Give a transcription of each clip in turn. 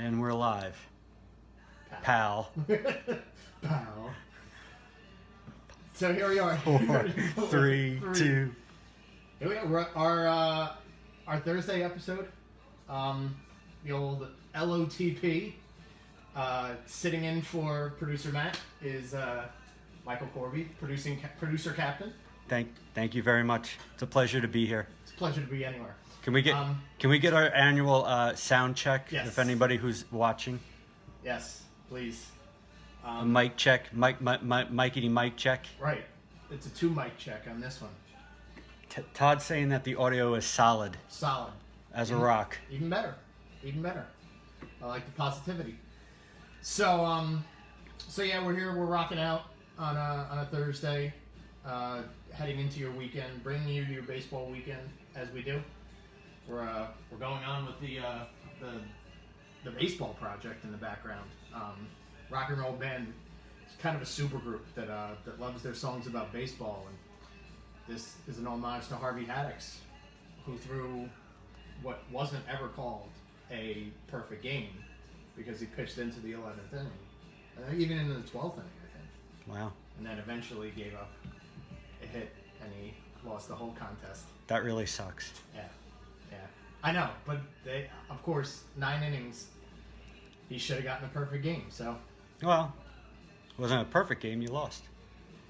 And we're live. Pal. Pal. So here we are. 4, 3, 2. Here we are. We're our Thursday episode. The old LOTP. Sitting in for producer Matt is Michael Corby, producer captain. Thank you very much. It's a pleasure to be here. It's a pleasure to be anywhere. Can we get our annual sound check? Yes. If anybody who's watching. Yes, please. A mic check, Mikey mic check. Right. It's a 2 mic check on this one. Todd's saying that the audio is solid. Solid. As a rock. Even better. Even better. I like the positivity. So yeah, we're here. We're rocking out on a Thursday, heading into your weekend, bringing you your baseball weekend as we do. We're going on with the baseball project in the background. Rock and Roll Band is kind of a super group that loves their songs about baseball, and this is an homage to Harvey Haddix, who threw what wasn't ever called a perfect game because he pitched into the 11th inning, even into the 12th inning, I think. Wow. And then eventually gave up a hit, and he lost the whole contest. That really sucks. Yeah. I know, but of course, 9 innings, he should have gotten a perfect game, so. Well, it wasn't a perfect game. You lost.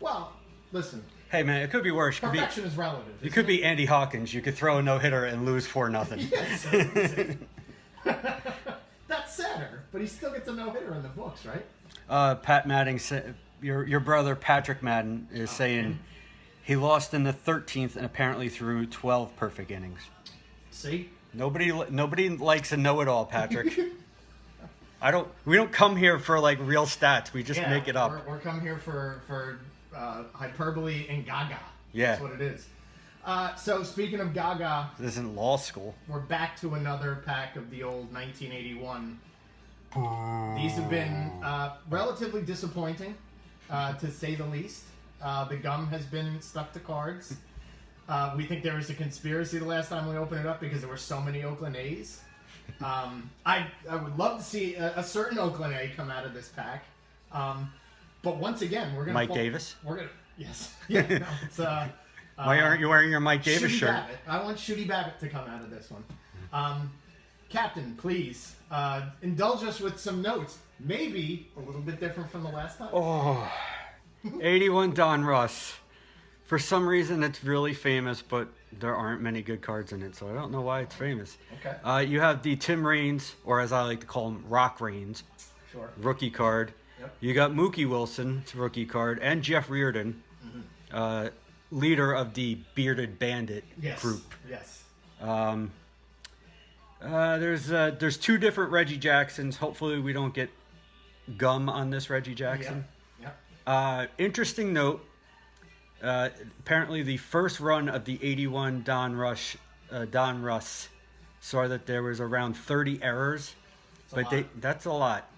Well, listen. Hey, man, it could be worse. Perfection is relative. You could be Andy Hawkins. You could throw a no-hitter and lose 4-0. Yes. That's sadder, but he still gets a no-hitter in the books, right? Pat Madden, your brother Patrick Madden is saying he lost in the 13th and apparently threw 12 perfect innings. See? Nobody likes a know-it-all, Patrick. We don't come here for like real stats. We just make it up. We're come here for hyperbole and gaga. Yeah. That's what it is. So speaking of gaga, This isn't law school. we're back to another pack of the old 1981. These have been relatively disappointing, to say the least. The gum has been stuck to cards. We think there was a conspiracy the last time we opened it up because there were so many Oakland A's. I would love to see a certain Oakland A come out of this pack. But once again, we're gonna Mike Davis? We're gonna yes. Yeah, no, it's Why aren't you wearing your Mike Davis Shooty shirt? Babbitt. I want Shooty Babbitt to come out of this one. Captain, please indulge us with some notes. Maybe a little bit different from the last time. Oh, 81 Donruss. For some reason, it's really famous, but there aren't many good cards in it, so I don't know why it's famous. Okay. You have the Tim Raines, or as I like to call him, Rock Raines, Sure. rookie card. Yep. You got Mookie Wilson, rookie card, and Jeff Reardon, leader of the Bearded Bandit Yes. group. Yes. There's 2 different Reggie Jacksons. Hopefully, we don't get gum on this Reggie Jackson. Yep. Interesting note. Apparently, the first run of the 81 Donruss saw that there was around 30 errors, that's a lot.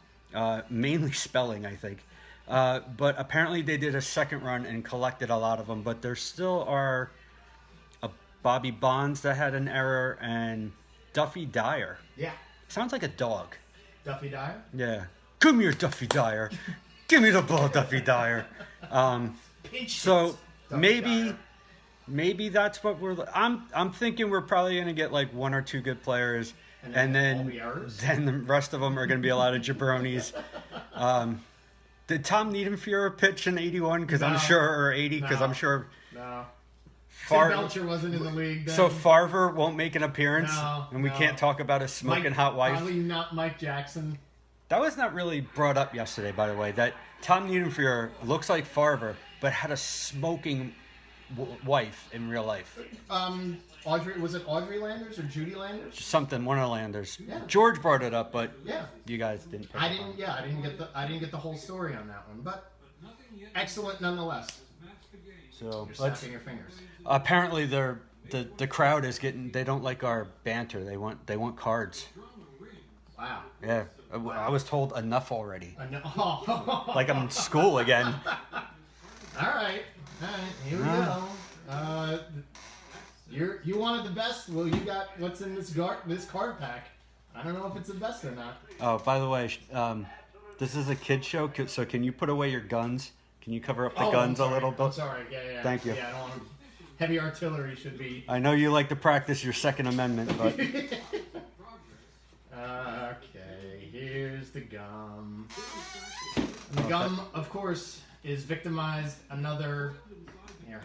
Mainly spelling, I think. But apparently, they did a second run and collected a lot of them. But there still are Bobby Bonds that had an error and Duffy Dyer. Yeah. Sounds like a dog. Duffy Dyer. Yeah. Come here, Duffy Dyer. Give me the ball, Duffy Dyer. So maybe that's what I'm thinking we're probably going to get like 1 or 2 good players. And then the rest of them are going to be a lot of jabronis. Did Tom Niedenfuer pitch in 81? Because I'm sure, or 80? Because I'm sure. No. Tim Belcher wasn't in the league then. So Farver won't make an appearance, and we No. can't talk about his smoking hot wife. Probably not Mike Jackson. That was not really brought up yesterday, by the way. That Tom Niedenfuer looks like Farver, but had a smoking wife in real life. Was it Audrey Landers or Judy Landers? Something, one of the Landers. Yeah. George brought it up, but Yeah. you guys didn't. I didn't get the whole story on that one, but excellent nonetheless. So You're snapping your fingers. apparently the crowd is getting. They don't like our banter. They want cards. Wow. Yeah, I was told enough already. Oh. Like I'm in school again. All right. Here we go. You wanted the best. Well, you got what's in this card pack. I don't know if it's the best or not. Oh, by the way, this is a kid show, so can you put away your guns? Can you cover up the guns a little bit? I'm sorry. Yeah. Thank you. Yeah, I don't want heavy artillery should be. I know you like to practice your Second Amendment, but Okay, here's the gum. The gum, of course, is victimized. Another. Here,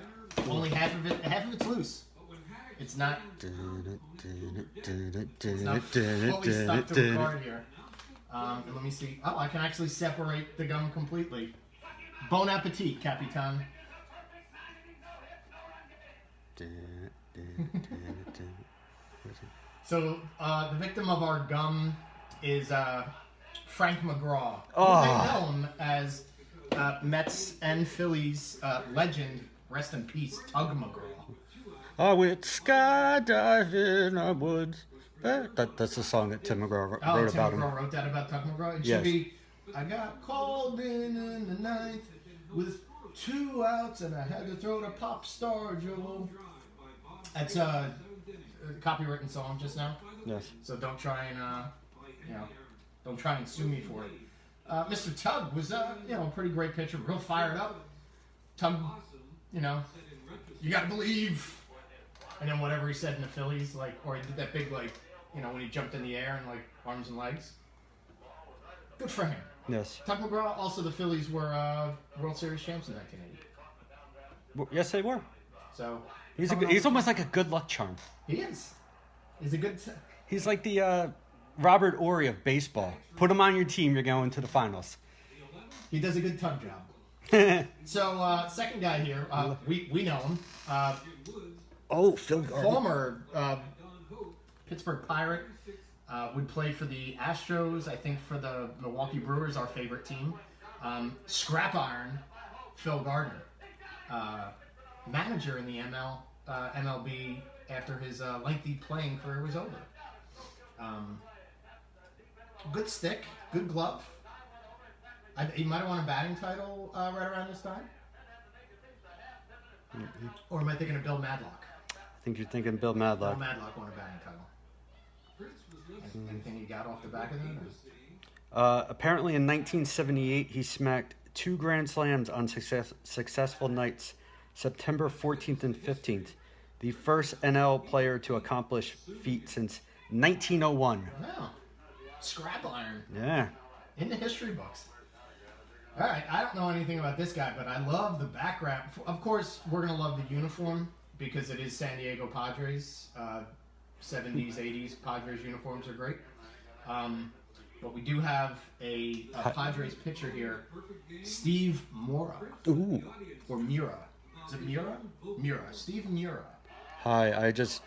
only half of it's loose. It's not. It's not fully stuck to the card here. Let me see. Oh, I can actually separate the gum completely. Bon appetit, Capitan. So, the victim of our gum is Frank McGraw, known as Mets and Phillies legend, rest in peace, Tug McGraw. oh, it's skydive in the woods. That's the song that Tim McGraw wrote Tim about him. McGraw wrote that about Tug McGraw. It Yes. should be, I got called in the ninth with 2 outs and I had to throw to Pop Star Joe. That's a copywritten song just now. Yes. So don't try and, don't try and sue me for it. Mr. Tug was, a pretty great pitcher, real fired up. Tug, you gotta believe. And then whatever he said in the Phillies, or he did that big, when he jumped in the air and, arms and legs. Good for him. Yes. Tug McGraw, also the Phillies were World Series champs in 1980. Yes, they were. So He's almost like a good luck charm. he is. He's a good. He's like the Robert Ory of baseball. Put him on your team, you're going to the finals. He does a good Tug job. So second guy here, we know him. Oh, Phil Garden. Former Pittsburgh Pirate, would play for the Astros, I think for the Milwaukee Brewers, our favorite team. Scrap Iron, Phil Gardner, manager in the MLB after his lengthy playing career was over. Good stick, good glove. He might have won a batting title right around this time. Mm-hmm. Or am I thinking of Bill Madlock? I think you're thinking Bill Bill Madlock. Madlock won a batting title. Anything you got off the back of that? Apparently in 1978, he smacked 2 grand slams on successful nights, September 14th and 15th. The first NL player to accomplish feat since 1901. Wow. Scrap iron. Yeah. In the history books. All right, I don't know anything about this guy, but I love the background. Of course, we're going to love the uniform because it is San Diego Padres. 70s, 80s Padres uniforms are great. But we do have a Padres pitcher here, Steve Mura. Ooh. Or Mura. Is it Mura? Mura. Steve Mura. Hi, I just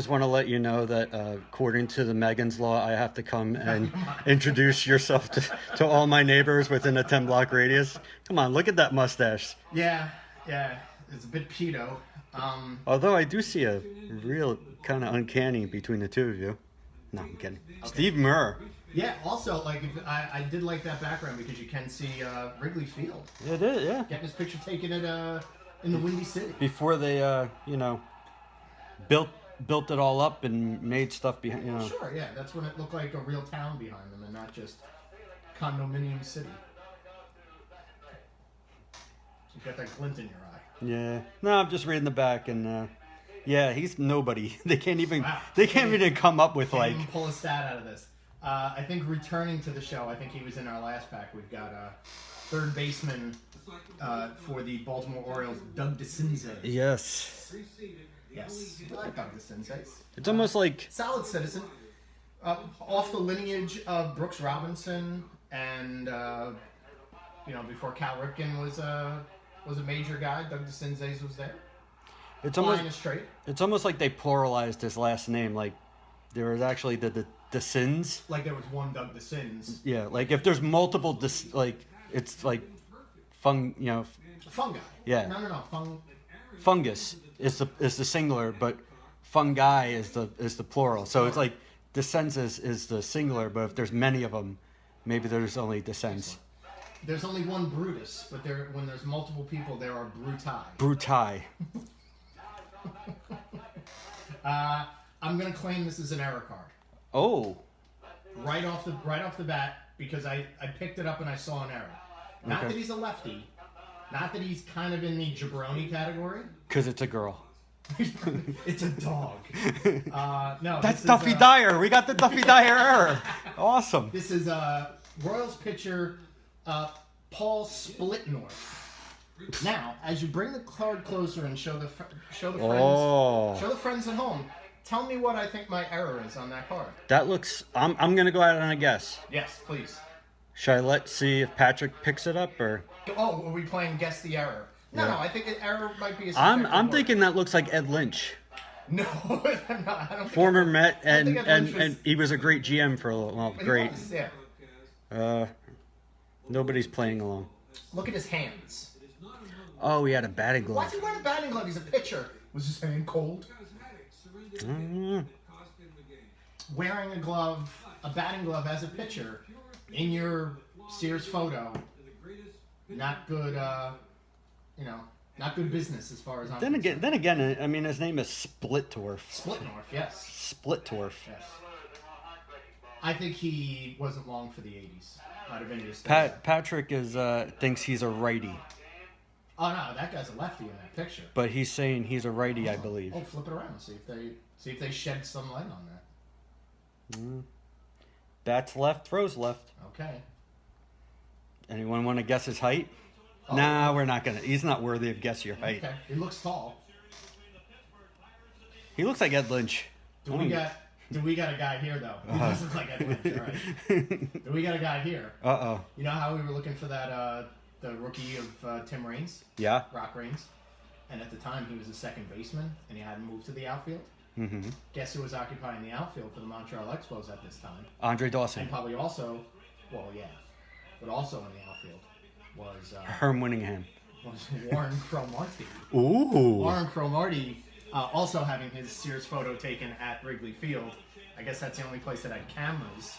want to let you know that according to the Megan's Law, I have to come and introduce yourself to all my neighbors within a 10-block radius. Come on, look at that mustache. Yeah. It's a bit pedo. Although I do see a real kind of uncanny between the two of you. No, I'm kidding. Okay. Steve Murr. Yeah, also, I did like that background because you can see Wrigley Field. It is, yeah. Getting his picture taken in the Windy City. Before they, built it all up and made stuff behind, Sure, yeah. That's when it looked like a real town behind them and not just condominium city. You got that glint in your eye. Yeah. No, I'm just reading the back and, yeah, he's nobody. They can't even come up with Can't even pull a stat out of this. I think returning to the show, I think he was in our last pack. We've got third baseman for the Baltimore Orioles, Doug DeCinces. Yes. Yes, I like Doug DeCinces. It's almost like solid citizen, off the lineage of Brooks Robinson, and before Cal Ripken was a major guy, Doug DeCinces was there. It's almost like they pluralized his last name. Like there was actually the Sins. Like there was one Doug DeCins. Yeah, like if there's multiple it's like fungi. Yeah. No. Fungus is the singular, but fungi is the plural. So it's like Descensus is the singular, but if there's many of them, maybe there's only Descens. There's only one Brutus, but when there's multiple people, there are Bruti. Bruti. I'm gonna claim this is an error card. Oh. right off the bat because I picked it up and I saw an error. Not Okay. that he's a lefty, not that he's kind of in the jabroni category. Because it's a girl. It's a dog. No, That's this Duffy is, Dyer. We got the Duffy Dyer error. Awesome. This is Royals pitcher Paul Splitnorth. Now, as you bring the card closer and show the friends at home, tell me what I think my error is on that card. That looks. I'm gonna go out on a guess. Yes, please. Should I see if Patrick picks it up or? Oh, are we playing guess the error? No, Yeah. I think the error might be a I'm thinking that looks like Ed Lynch, No, I'm not. I don't think former Met, and Ed Lynch was- and he was a great GM for a little. Well, he great. was, yeah. Nobody's playing along. Look at his hands. Oh, he had a batting glove. Why's he wearing a batting glove? He's a pitcher. Was his hand cold? Wearing a batting glove as a pitcher in your Sears photo, not good. Not good business as far as I'm concerned. Then again, I mean, his name is Splittorf. Splitnorth, yes. Splittorf. Yes. I think he wasn't long for the 80s. Might have been just Patrick thinks he's a righty, Oh no, that guy's a lefty in that picture. but he's saying he's a righty, I believe. Oh, flip it around. See if they shed some light on that. Bats left, throws left. Okay. Anyone want to guess his height? Oh. Nah, we're not gonna. He's not worthy of guess your height. Okay. He looks tall. He looks like Ed Lynch. Do we got a guy here though? He does look like Ed Lynch, right? Do we got a guy here? Uh-oh. You know how we were looking for that the rookie of Tim Raines? Yeah. Rock Raines. And at the time he was a second baseman and he hadn't moved to the outfield. Mm-hmm. Guess who was occupying the outfield for the Montreal Expos at this time? Andre Dawson. And probably also, but also in the outfield was Herm Winningham. Warren Cromartie. Ooh. Warren Cromartie also having his Sears photo taken at Wrigley Field. I guess that's the only place that had cameras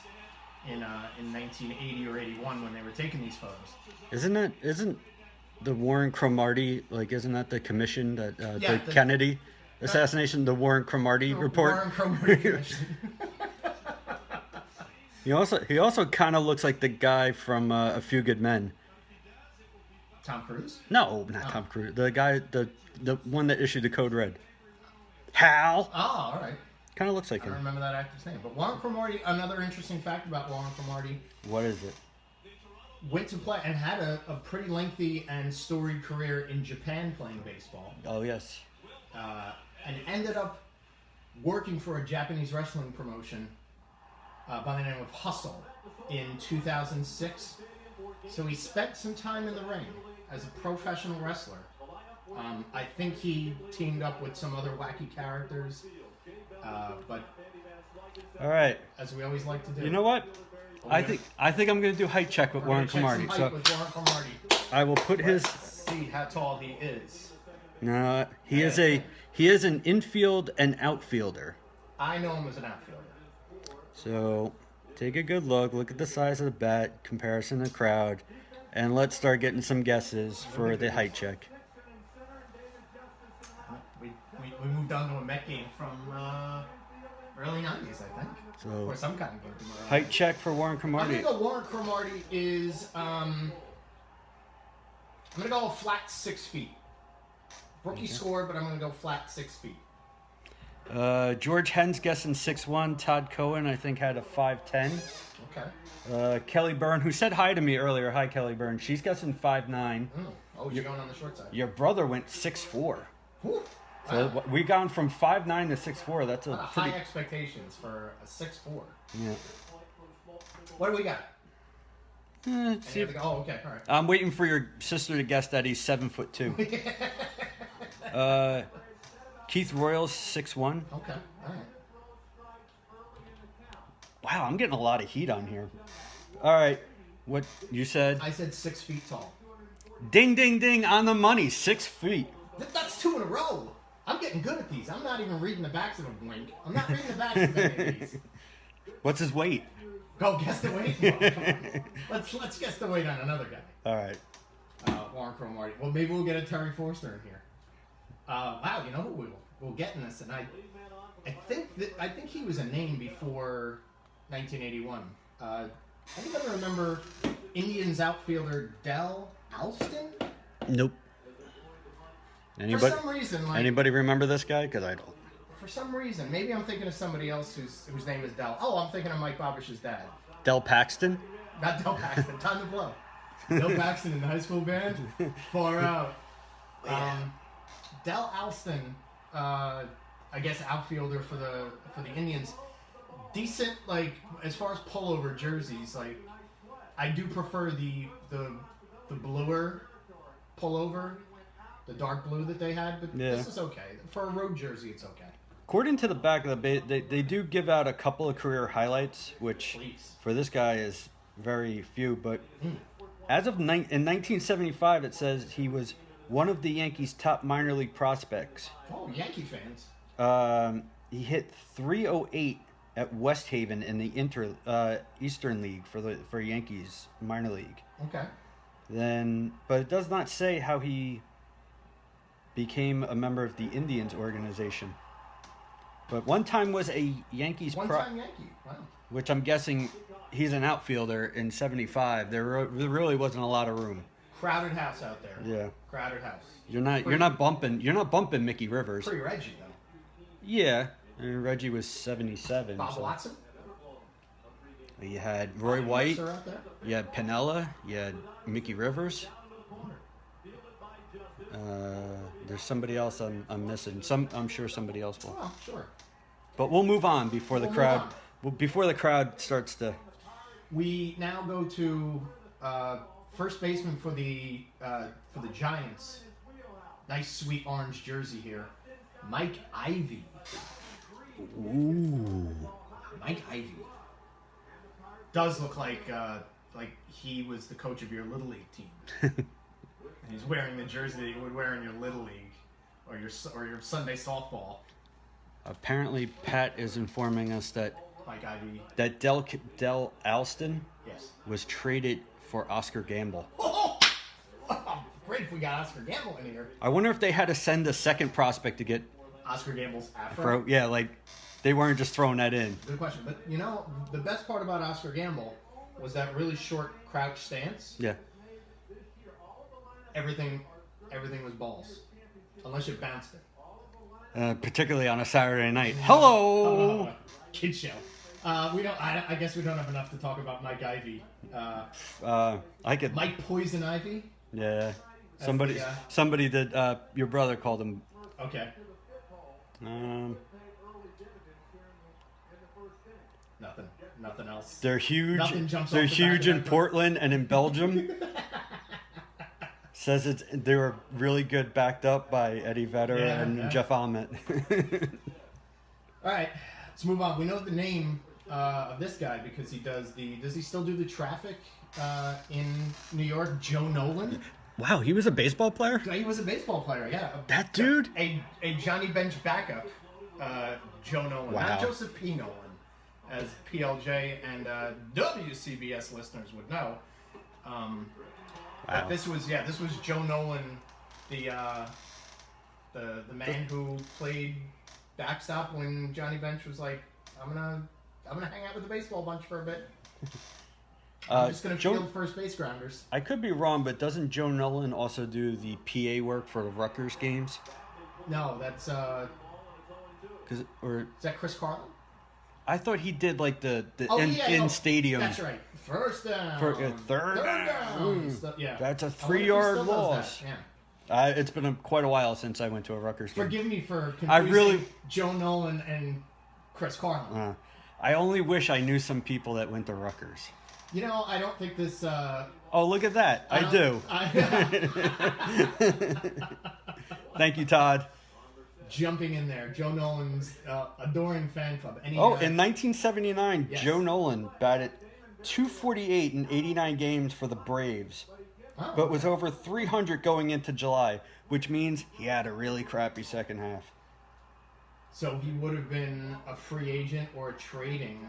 in 1980 or 81 when they were taking these photos. Isn't the Warren Cromartie, isn't that the commission that Yeah, the Kennedy assassination, the Warren Cromartie report? Warren Cromartie Commission. He also kind of looks like the guy from A Few Good Men. Tom Cruise? No, not Tom Cruise. The guy, the one that issued the Code Red. Hal. Oh, all right. Kind of looks like I don't him. remember that actor's name. But Warren Cromartie, another interesting fact about Warren Cromartie, What is it? went to play and had a pretty lengthy and storied career in Japan playing baseball. Oh yes. And ended up working for a Japanese wrestling promotion by the name of Hustle in 2006. So he spent some time in the ring as a professional wrestler. I think he teamed up with some other wacky characters, but All right. as we always like to do. You know what? I think I'm gonna do height check with we're Warren gonna check some Cromartie. height So with Warren Cromartie. I will put his. Let's see how tall he is. No, he is an infield and outfielder. I know him as an outfielder. So take a good look. Look at the size of the bat, comparison to crowd, and let's start getting some guesses for the height check. We moved on to a Met game from early 90s, I think. So Or some kind of game from early height check for Warren I'm Cromartie. gonna go Warren Cromartie is I'm gonna go flat 6 feet. Rookie score, but I'm gonna go flat 6 feet. George Henn's guessing 6'1". Todd Cohen, I think, had a 5'10". Okay. Kelly Byrne, who said hi to me earlier. Hi, Kelly Byrne. She's guessing 5'9". Oh, you're going on the short side. Your brother went 6'4". Whew. So Wow. we gone from 5'9" to 6'4". That's A a lot of pretty. high expectations for a 6'4". Yeah. What do we got? See Any if- other- oh, okay, all right. I'm waiting for your sister to guess that he's 7'2". Keith Royals 6'1". Okay, all right. Wow, I'm getting a lot of heat on here. All right, what you said? I said 6 feet tall. Ding, ding, ding on the money. 6 feet. That's 2 in a row. I'm getting good at these. I'm not even reading the backs of them, Blink. I'm not reading the backs of any of these. What's his weight? Go guess the weight. Oh, come on. Let's guess the weight on another guy. All right. Warren Cromartie. Well, maybe we'll get a Terry Forster in here. Wow, you know who we'll get in this, and I think he was a name before 1981. Anybody remember Indians outfielder Del Alston? Nope. For some reason, Anybody remember this guy? Because I don't. For some reason, maybe I'm thinking of somebody else whose name is Del. Oh, I'm thinking of Mike Bobbish's dad. Del Paxton? Not Del Paxton. Time to blow. Del Paxton in the high school band. Far out. Del Alston, I guess outfielder for the Indians. Decent, like as far as pullover jerseys, like I do prefer the bluer pullover, the dark blue that they had. But this is okay for a road jersey. It's okay. According to the back of the base, they do give out a couple of career highlights, which for this guy is very few. But as of in 1975, it says he was one of the Yankees' top minor league prospects. Oh, Yankee fans. He hit .308 at West Haven in the Eastern League for Yankees minor league. Okay. But it does not say how he became a member of the Indians organization. But one time was a Yankees One-time Yankee. Wow. Which I'm guessing he's an outfielder in '75. There really wasn't a lot of room. Crowded house out there. Yeah. Crowded house. You're not bumping Mickey Rivers. Pretty Reggie though. Yeah. And Reggie was 77. Bob Watson. You had Roy White. Out there? You had Pinella. You had Mickey Rivers. There's somebody else I'm missing. I'm sure somebody else will. Oh, sure. But we'll move on before the crowd starts to. We now go to first baseman for the Giants. Nice sweet orange jersey here, Mike Ivy. Ooh. Mike Ivy does look like he was the coach of your little league team. And he's wearing the jersey that you would wear in your little league or your Sunday softball. Apparently, Pat is informing us that Mike Ivy. That Del Alston Yes. was traded for Oscar Gamble. Oh, great if we got Oscar Gamble in here. I wonder if they had to send a second prospect to get Oscar Gamble's afro. Yeah, like they weren't just throwing that in. Good question. But you know, the best part about Oscar Gamble was that really short crouch stance. Yeah. Everything was balls, unless you bounced it. Particularly on a Saturday night. Hello, kid show. We don't. I guess we don't have enough to talk about Mike Ivy. I could. Mike Poison Ivy. Yeah. Somebody that your brother called him. Okay. Nothing else. They're huge. Jumps they're off the huge back in Portland and in Belgium. Says they were really good, backed up by Eddie Vedder and Jeff Ament. All right, let's move on. We know the name of this guy because he does he still do the traffic in New York? Joe Nolan. Wow, he was a baseball player? He was a baseball player, yeah. That dude? A Johnny Bench backup, Joe Nolan. Wow. Not Joseph P. Nolan, as PLJ and WCBS listeners would know. Wow. But this was Joe Nolan, the man who played backstop when Johnny Bench was like, I'm gonna hang out with the baseball bunch for a bit. I'm just gonna field first base grounders. I could be wrong, but doesn't Joe Nolan also do the PA work for the Rutgers games? No, that's is that Chris Carlin? I thought he did like the stadium. That's right. First down. Third down. Yeah. That's a 3-yard loss. Yeah. It's been quite a while since I went to a Rutgers game. Forgive me for confusing Joe Nolan and Chris Carlin. I only wish I knew some people that went to Rutgers. You know, I don't think this... oh, look at that. I do. Thank you, Todd. Jumping in there. Joe Nolan's adoring fan club. In 1979, yes. Joe Nolan batted .248 in 89 games for the Braves, but was over .300 going into July, which means he had a really crappy second half. So he would have been a free agent or trading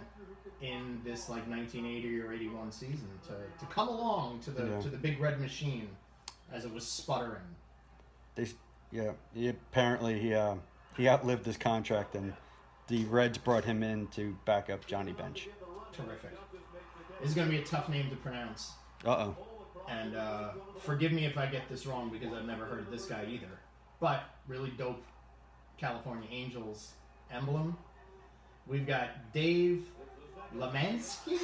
in this 1980 or 81 season to come along to the big red machine as it was sputtering. Apparently he outlived his contract, and the Reds brought him in to back up Johnny Bench. terrific. This is going to be a tough name to pronounce. Uh-oh. And forgive me if I get this wrong because I've never heard of this guy either. But really dope California Angels emblem. We've got Dave Lemansky?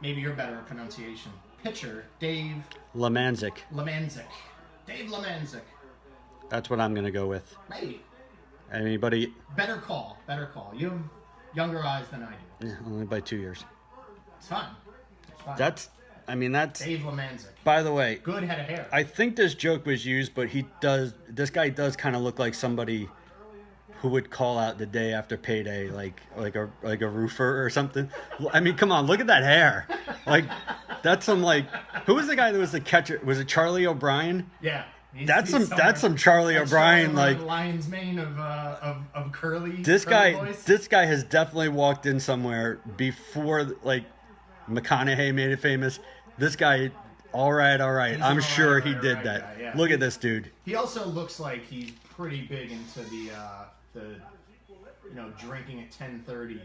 Maybe you're better at pronunciation. Pitcher, Dave Lemanzik. Dave Lemanzik. That's what I'm going to go with. Maybe. Anybody? Better call. You have younger eyes than I do. Yeah, only by 2 years. It's fine. That's Dave Lemanzik. By the way, Good head of hair. I think this joke was used, but this guy does kind of look like somebody who would call out the day after payday, like a roofer or something. I mean, come on, look at that hair. Like, that's some, like, who was the guy that was the catcher? Was it Charlie O'Brien? Yeah. That's some Charlie O'Brien, like lion's mane of curly. This curly guy, voice. this guy has definitely walked in somewhere before, like, McConaughey made it famous. This guy, all right. I'm sure he did that. Guy, yeah. Look at this dude. He also looks like he's pretty big into the drinking at 10:30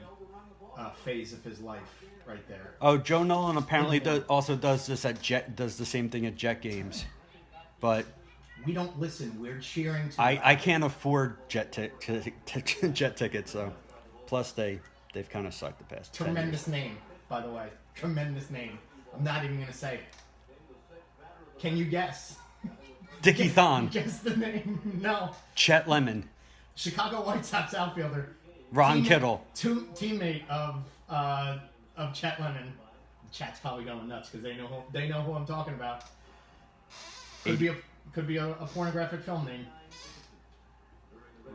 phase of his life right there. Oh, Joe Nolan apparently does the same thing at Jet games, but we don't listen. We're cheering. I can't afford jet tickets, so plus they've kind of sucked the past. Tremendous name, by the way. Tremendous name. I'm not even gonna say it. Can you guess? Dickie Thon. Guess the name. No. Chet Lemon. Chicago White Sox outfielder. Ron Kittle. Teammate of Chet Lemon. Chet's probably going nuts because they know who I'm talking about. Could be a pornographic film name.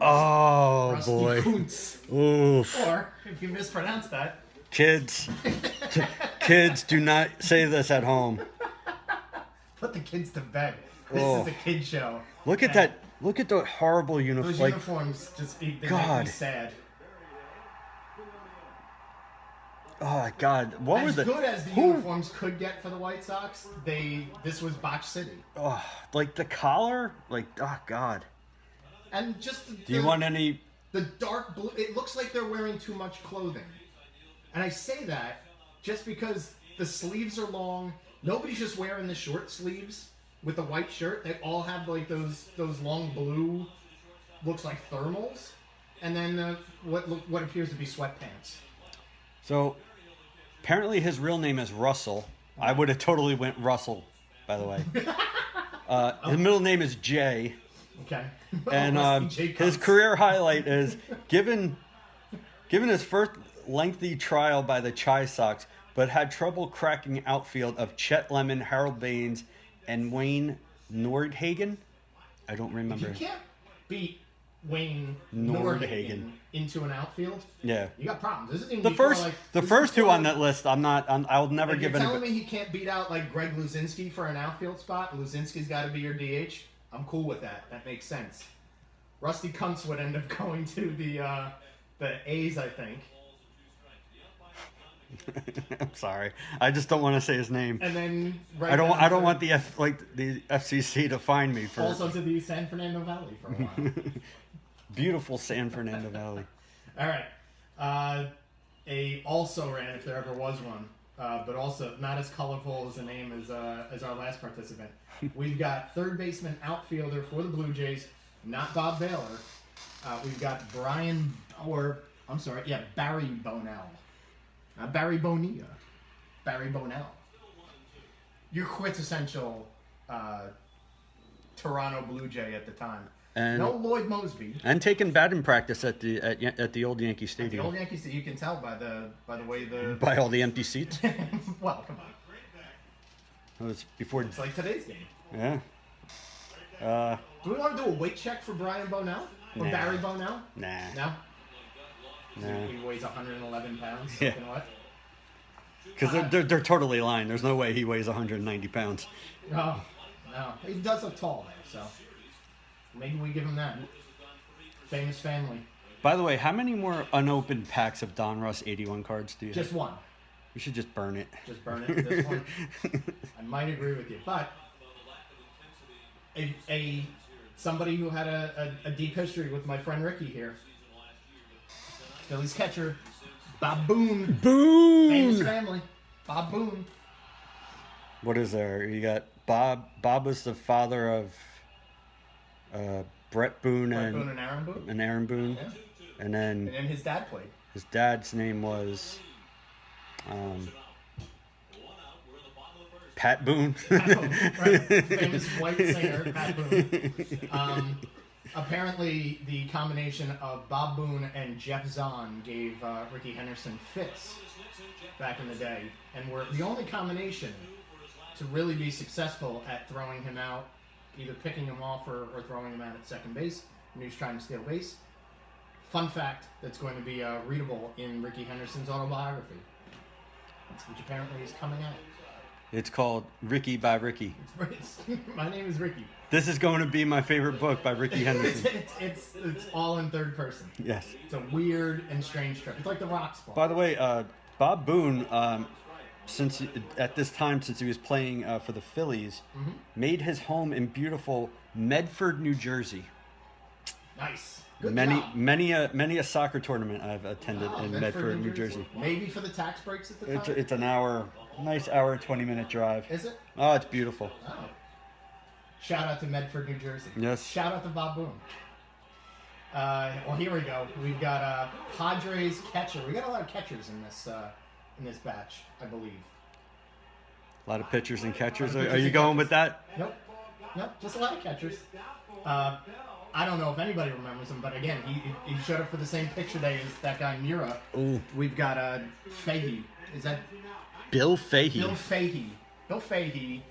Oh, Rusty boy. Kuntz. Oof. Or if you mispronounce that, kids do not say this at home. put the kids to bed. This is a kid show. Look at that. Look at the horrible uniform. Those uniforms they make me sad. Oh God! What As were good as the uniforms could get for the White Sox, this was Botch City. Oh, like the collar, like oh God! And just do you want any? The dark blue. It looks like they're wearing too much clothing, and I say that just because the sleeves are long. Nobody's just wearing the short sleeves with the white shirt. They all have like those long blue, looks like thermals, and then what appears to be sweatpants. So, apparently his real name is Russell. I would have totally went Russell, by the way. His middle name is Jay. Okay. And his career highlight is given his first lengthy trial by the Chi Sox, but had trouble cracking outfield of Chet Lemon, Harold Baines, and Wayne Nordhagen. I don't remember. You can't beat Wayne Nordhagen into an outfield. Yeah, you got problems. This is even the first two on that list. I'll never give it. You're telling me he can't beat out like Greg Luzinski for an outfield spot. Luzinski's got to be your DH. I'm cool with that. That makes sense. Rusty Kuntz would end up going to the A's, I think. I'm sorry. I just don't want to say his name. And then I don't want the FCC to find me for also to the San Fernando Valley for a while. Beautiful San Fernando Valley. All right. A also ran if there ever was one, but also not as colorful as the name as our last participant. We've got third baseman outfielder for the Blue Jays, not Bob Baylor. We've got Barry Bonell. Not Barry Bonilla. Barry Bonell. Your quintessential Toronto Blue Jay at the time. And no Lloyd Mosby. And taking batting practice at the old Yankee Stadium. At the old Yankee Stadium, you can tell by the way by all the empty seats. Well, come on. It was before. It's like today's game. Yeah. Do we want to do a weight check for Brian Bonell or Barry Bonell? Nah. No. Nah. He weighs 111 pounds. Yeah. You know what? Because they're totally lying. There's no way he weighs 190 pounds. No. He does look tall there, so maybe we give him that. Famous family. By the way, how many more unopened packs of Donruss 81 cards do you have? Just one. We should just burn it. Just burn it. This one. I might agree with you, but somebody who had a deep history with my friend Ricky here. Phillies catcher Bob Boone. Boone. Famous family. Bob Boone. What is there? You got Bob. Bob was the father of Brett Boone Brett Boone and Aaron Boone. and Aaron Boone. Yeah. And then his dad played. his dad's name was Pat Boone. Pat Boone, right? Famous white singer, Pat Boone. Apparently, the combination of Bob Boone and Jeff Zahn gave Ricky Henderson fits back in the day, and were the only combination to really be successful at throwing him out, either picking him off or throwing him out at second base when he was trying to steal base. Fun fact that's going to be readable in Ricky Henderson's autobiography, which apparently is coming out. It's called Ricky by Ricky. My name is Ricky. This is going to be my favorite book by Ricky Henderson. it's all in third person. Yes. It's a weird and strange trip. It's like the Rocks book. By the way, Bob Boone, since he was playing for the Phillies, made his home in beautiful Medford, New Jersey. Nice. Good job. job. Many a soccer tournament I've attended in Medford, New Jersey. Maybe for the tax breaks at the time? It's an hour, nice hour, 20-minute drive. Is it? Oh, it's beautiful. Oh. Shout out to Medford, New Jersey. Yes. Shout out to Bob Boone. Well, here we go. We've got Padres catcher. We got a lot of catchers in this batch, I believe. A lot of pitchers and catchers. Are you going with that? Nope, just a lot of catchers. I don't know if anybody remembers him, but again, he showed up for the same picture day as that guy Mura. Ooh. We've got Fahey. Is that Bill Fahey? Bill Fahey,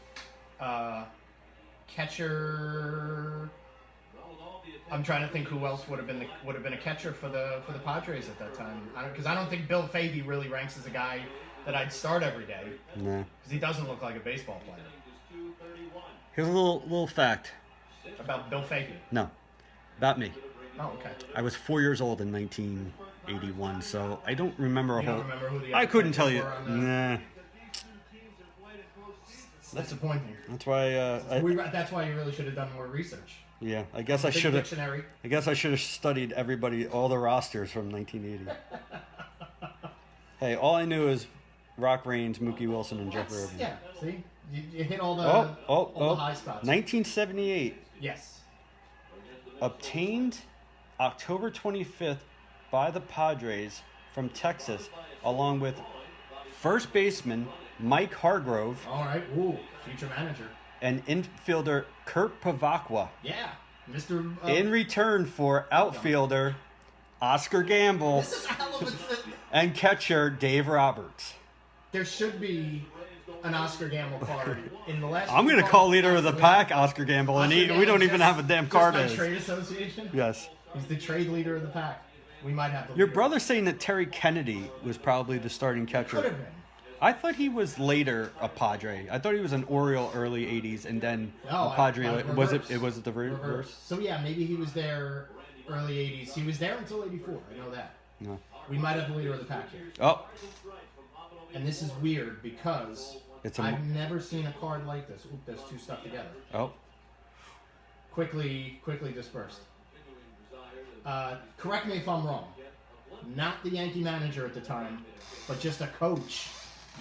catcher. I'm trying to think who else would have been a catcher for the Padres at that time. Because I don't think Bill Fahey really ranks as a guy that I'd start every day. No. Because he doesn't look like a baseball player. Here's a little fact. About Bill Fahey? No. About me. Oh, okay. I was 4 years old in 1981, so I don't remember a You whole... don't remember who the I other couldn't tell pitchers you. were on the- Nah. It's disappointing. That's why... That's why you really should have done more research. Yeah, I guess I Big should have... dictionary. I guess I should have studied all the rosters from 1980. Hey, all I knew is Rock Raines, Mookie Wilson, and Jeff Irvin. Yeah, see? You hit all the, the high spots. 1978. Yes. Obtained October 25th by the Padres from Texas, along with first baseman Mike Hargrove. All right. Ooh, future manager. And infielder Kurt Pavakwa. Yeah. Mr. In return for outfielder Oscar Gamble This is a hell of a... and catcher Dave Roberts. There should be an Oscar Gamble card in the last... I'm going to call leader of the pack Oscar Gamble, and we don't even have a damn card. Just by trade association? Yes. He's the trade leader of the pack. We might have the Your leader. brother's saying that Terry Kennedy was probably the starting catcher. Could have been. I thought he was later a Padre. I thought he was an Oriole early 80s and then No, a Padre. Was reverse. it the reverse? So yeah, maybe he was there early 80s. He was there until 84. I know that. No. We might have the leader of the pack here. Oh. And this is weird because It's I've never seen a card like this. Oop, there's two stuck together. Oh. Quickly dispersed. Correct me if I'm wrong. Not the Yankee manager at the time, but just a coach.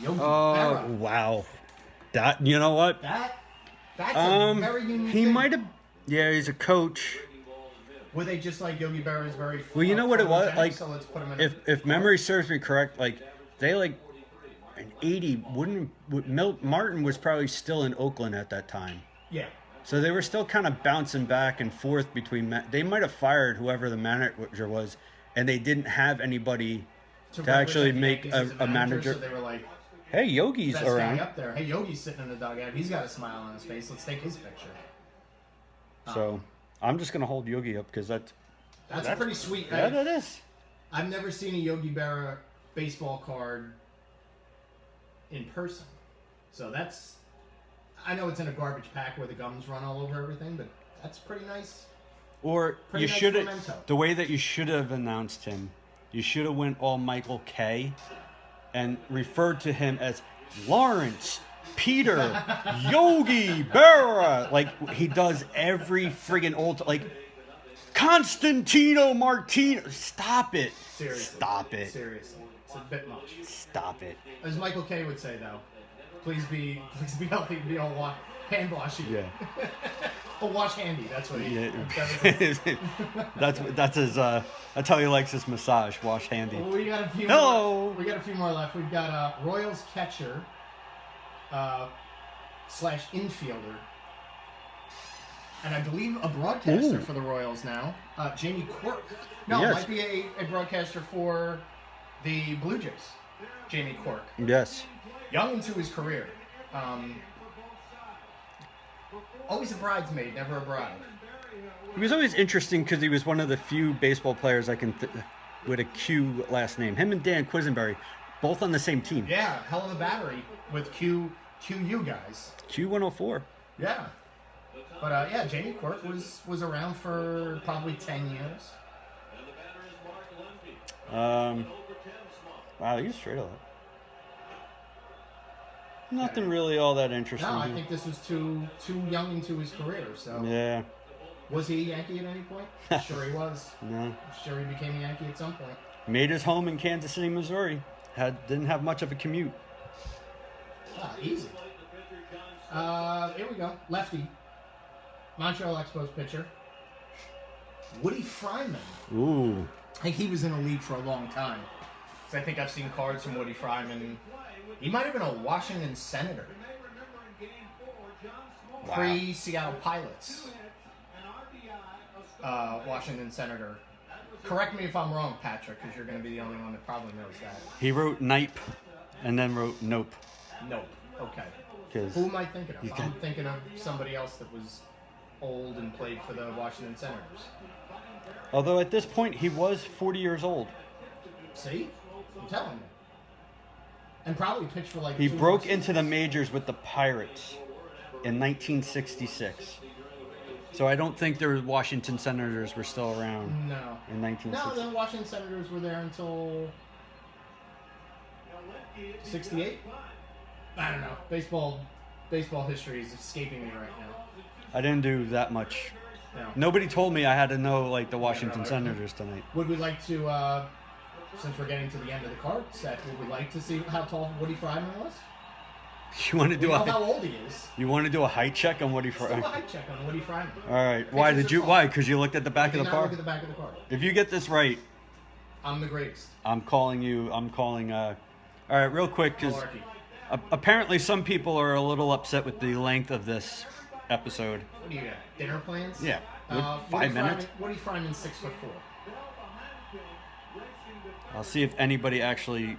Yogi Berra. Wow. That, you know what? That's a very unique He thing. might have. Yeah, he's a coach. Were they just like Yogi Berra is very... Well, you know what it was? photogenic, Like, so let's put him in if memory serves me correct, like they in 80 Martin was probably still in Oakland at that time. Yeah. So they were still kind of bouncing back and forth between. They might have fired whoever the manager was, and they didn't have anybody to actually represent the make Yankees as a manager. So they were like, Hey, Yogi's best around. guy up there. Hey, Yogi's sitting in the dugout. He's got a smile on his face. Let's take his picture. So I'm just gonna hold Yogi up because that's pretty sweet. yeah, that is. I've never seen a Yogi Berra baseball card in person. So that's... I know it's in a garbage pack where the gums run all over everything, but that's pretty nice. Or Pretty you nice should memento. the way that you should have announced him. You should have went all Michael K. and referred to him as Lawrence Peter Yogi Berra. Like he does every friggin' old Constantino Martino. Stop it. Seriously. Stop it. Seriously. It's a bit much. Stop it. As Michael Kay would say, though, please be healthy and be all hand washing. Yeah. Wash handy. That's what he. that's his. That's how he likes his massage. Wash handy. Well, we got a few. Hello. More, we got a few more left. We've got Royals catcher / infielder, and I believe a broadcaster for the Royals now, Jamie Quirk. No, Yes. might be a broadcaster for the Blue Jays. Jamie Quirk. Yes. Young into his career. Always a bridesmaid, never a bride. He was always interesting because he was one of the few baseball players I can with a Q last name. Him and Dan Quisenberry, both on the same team. Yeah, hell of a battery with QU guys. Q104. Yeah. But yeah, Jamie Quirk was around for probably 10 years. Wow, he's straight up. Nothing really all that interesting. No, I think this was too young into his career. So yeah. Was he a Yankee at any point? Sure he was. No. Sure he became a Yankee at some point. Made his home in Kansas City, Missouri. Didn't have much of a commute. Ah, easy. Here we go. Lefty. Montreal Expos pitcher. Woody Fryman. Ooh. I think he was in the league for a long time. So I think I've seen cards from Woody Fryman. He might have been a Washington Senator. Wow. Pre-Seattle Pilots. Washington Senator. Correct me if I'm wrong, Patrick, because you're going to be the only one that probably knows that. He wrote Nipe and then wrote Nope. Nope. Okay. 'Cause Who am I thinking of? I'm thinking of somebody else that was old and played for the Washington Senators. although at this point he was 40 years old. See? I'm telling you. And probably pitched for like He 2 broke more into the seasons. majors with the Pirates in 1966. So I don't think the Washington Senators were still around No. in No, 1960. the Washington Senators were there until 68? I don't know. Baseball history is escaping me right now. I didn't do that much. No. Nobody told me I had to know like the Washington no, no. Senators tonight. Would we like to, since we're getting to the end of the card set, would we like to see how tall Woody Fryman was? You want to We do know a how old he is. you want to do a height check on Woody Let's do a Fryman? height check on Woody Fryman. All right. Why Pictures did you? are Why? fine. Because you looked at the back Did of the not car. look at the back of the card. If you get this right, I'm the greatest. I'm calling you. I'm calling. All right, real quick, because Malarkey. apparently some people are a little upset with the length of this episode. What do you got? Dinner plans? Yeah, Woody 5 minutes. Woody Fryman's 6'4". I'll see if anybody actually.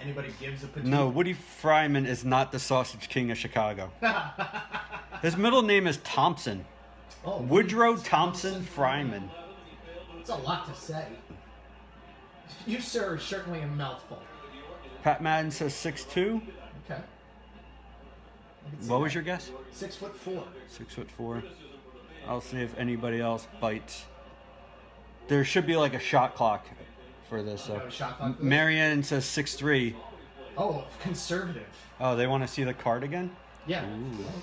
Anybody gives a petite? No, Woody Fryman is not the Sausage King of Chicago. His middle name is Thompson. Oh, Woodrow Thompson Fryman. It's a lot to say. You, sir, are certainly a mouthful. Pat Madden says 6'2". Okay. What was your guess? 6'4". 6'4". I'll see if anybody else bites. There should be like a shot clock for this. So. A shot clock for this? Marianne says 6'3". Oh, conservative. Oh, they want to see the card again? Yeah.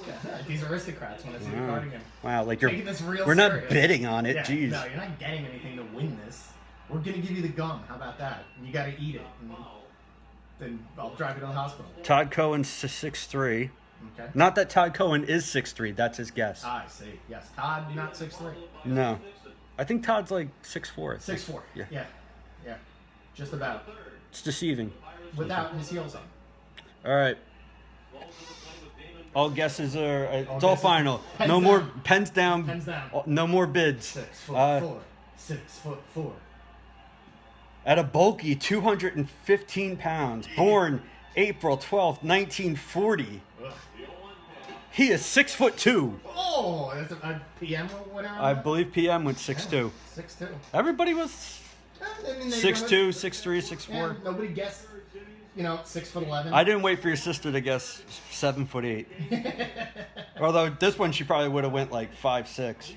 Okay. Yeah, these aristocrats want to see the Wow. card again. Wow, like Taking this real we're not serious. bidding on it. Yeah, Jeez. no, you're not getting anything to win this. We're gonna give you the gum. How about that? And you gotta eat it. And then I'll drive you to the hospital. Todd Cohen's 6'3". Okay. Not that Todd Cohen is 6'3". That's his guess. I see. Yes, Todd, not 6'3". No. I think Todd's like 6'4". 6'4". Yeah. Yeah. Yeah. Just about. It's deceiving. Without his heels on. All right. All guesses are. It's all guesses- final. pens No down. more pens down. Pens down. No more bids. 6'4". 6'4". At a bulky 215 pounds, born April 12th, 1940. Ugh. He is 6'2". Oh, that's a PM winner. I believe PM went 6'2". 6'2". Everybody was I mean, 6'2", 6'3", 6'4". Yeah, nobody guessed. 6'11". I didn't wait for your sister to guess 7'8". Although this one she probably would have went like 5'6".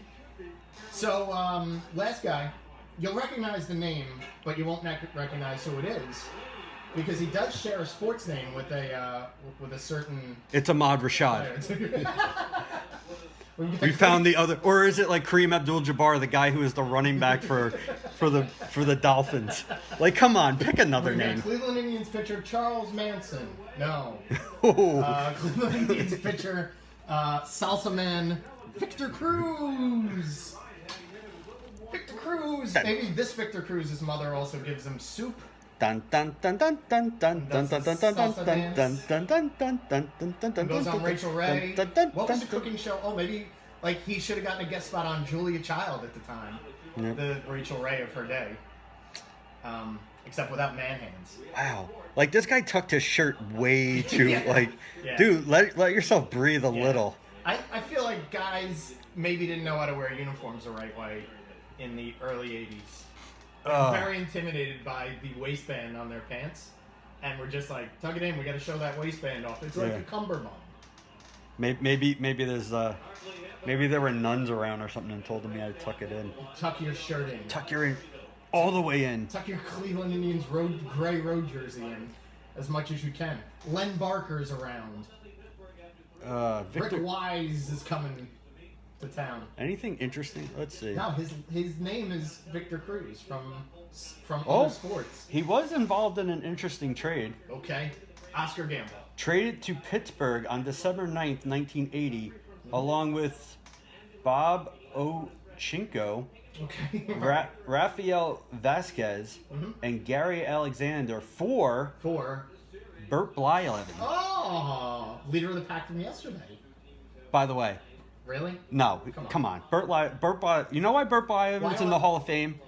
So, last guy, you'll recognize the name, but you won't recognize who it is, because he does share a sports name with a certain. It's Ahmad Rashad. We found the other, or is it like Kareem Abdul-Jabbar, the guy who is the running back for the Dolphins? Like, come on, pick another name. Cleveland Indians pitcher Charles Manson. No. Cleveland Indians pitcher salsa man Victor Cruz. Victor Cruz. Maybe this Victor Cruz's mother also gives him soup. Dun dun dun dun dun dun dun dun dun dun dun dun dun dun dun dun dun dun dun. Goes on Rachel Ray. What was the cooking show? Oh, maybe like he should have gotten a guest spot on Julia Child at the time, the Rachel Ray of her day. Except without man hands. Wow, like this guy tucked his shirt way too dude. Let yourself breathe a little. I feel like guys maybe didn't know how to wear uniforms the right way in the early '80s. Very intimidated by the waistband on their pants, and we're just like, tug it in. We got to show that waistband off. It's like a cummerbund. Maybe there's maybe there were nuns around or something and told them you had to tuck it in. Tuck your shirt in. Tuck your in all the way in. Tuck your Cleveland Indians gray road jersey in as much as you can. Len Barker's around. Rick Wise is coming to town. Anything interesting? Let's see. No, his name is Victor Cruz from Other Sports. He was involved in an interesting trade. Okay. Oscar Gamble. Traded to Pittsburgh on December 9th, 1980, along with Bob Ochinko, Rafael Vasquez, and Gary Alexander for Burt Blyleven. Oh, leader of the pack from yesterday. By the way. Really? No, come on. You know why Burt Blyleven's in the Hall of Fame?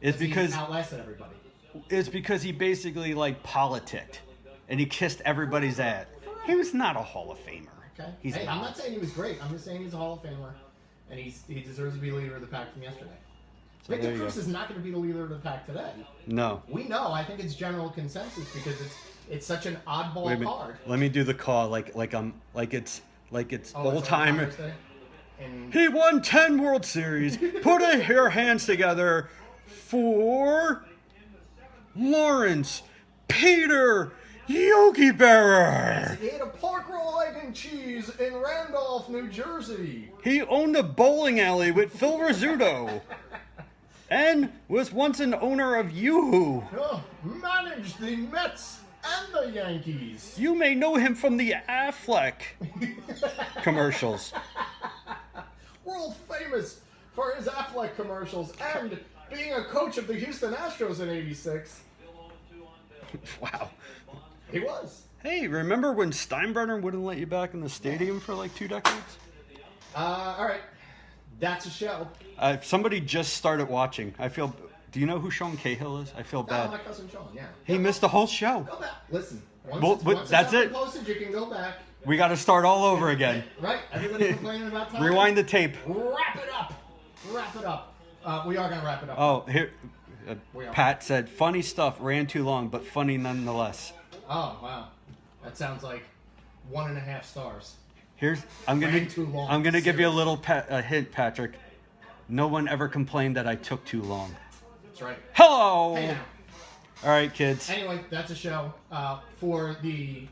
It's because he outlasted everybody. It's because he basically politicked, and he kissed everybody's ass. He was not a Hall of Famer. Okay. I'm not saying he was great. I'm just saying he's a Hall of Famer, and he deserves to be leader of the pack from yesterday. So Victor Cruz is not going to be the leader of the pack today. No. We know. I think it's general consensus because it's such an oddball card. Let me do the call like it's old timer. He won 10 World Series. Put your hands together for Lawrence Peter Yogi Berra. He ate a pork roll, egg, and cheese in Randolph, New Jersey. He owned a bowling alley with Phil Rizzuto. And was once an owner of Yoo-Hoo. Managed the Mets and the Yankees. You may know him from the Affleck commercials. World famous for his Affleck commercials and being a coach of the Houston Astros in '86. Wow. He was. Hey, remember when Steinbrenner wouldn't let you back in the stadium for 2 decades? All right. That's a show. Somebody just started watching. Do you know who Sean Cahill is? I feel bad. Oh, my cousin Sean, yeah. He missed the whole show. Go back. Listen. Once that's it. Posted, you can go back. We got to start all over again. Right? Everybody complaining about time? Rewind the tape. Wrap it up. We are going to wrap it up. Oh, here. Pat said, funny stuff, ran too long, but funny nonetheless. Oh, wow. That sounds like 1.5 stars. I'm gonna give you a little hint, Patrick. No one ever complained that I took too long. That's right. Hello. Hey now. All right, kids. Anyway, that's a show for the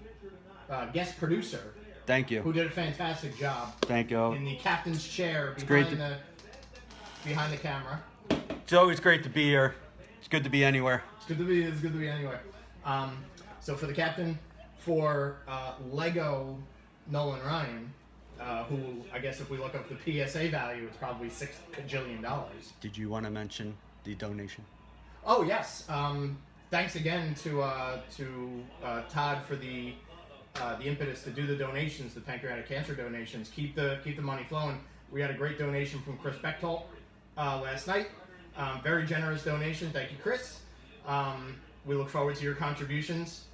guest producer. Thank you. Who did a fantastic job. Thank you. In the captain's chair behind the camera. It's always great to be here. It's good to be anywhere. It's good to be anywhere. So for the captain, for Lego Nolan Ryan, who I guess if we look up the PSA value, it's probably $6 gajillion. Did you want to mention the donation? Oh yes. Thanks again to Todd for the impetus to do the donations, the pancreatic cancer donations. Keep the money flowing. We had a great donation from Chris Bechtold last night. Very generous donation. Thank you, Chris. We look forward to your contributions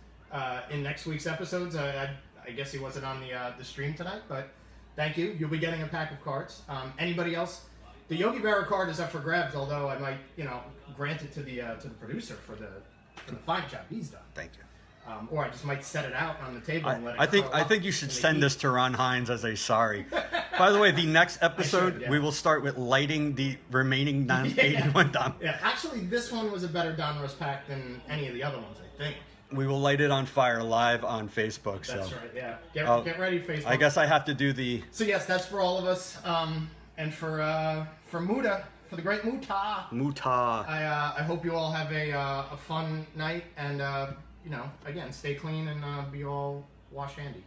in next week's episodes. I guess he wasn't on the stream tonight, but thank you. You'll be getting a pack of cards. Anybody else? The Yogi Berra card is up for grabs, although I might, grant it to the producer for the fine job he's done. Thank you. Or I just might set it out on the table and let it I think you should send this to Ron Hines as a sorry. By the way, the next episode we will start with lighting the remaining 81 Don. Yeah, actually, this one was a better Donruss pack than any of the other ones, I think. We will light it on fire live on Facebook. That's so. right. Yeah. Get ready, Facebook. I guess I have to do the. So yes, that's for all of us, and for Muta, for the great Muta. Muta. I hope you all have a fun night, and again, stay clean and be all wash handy.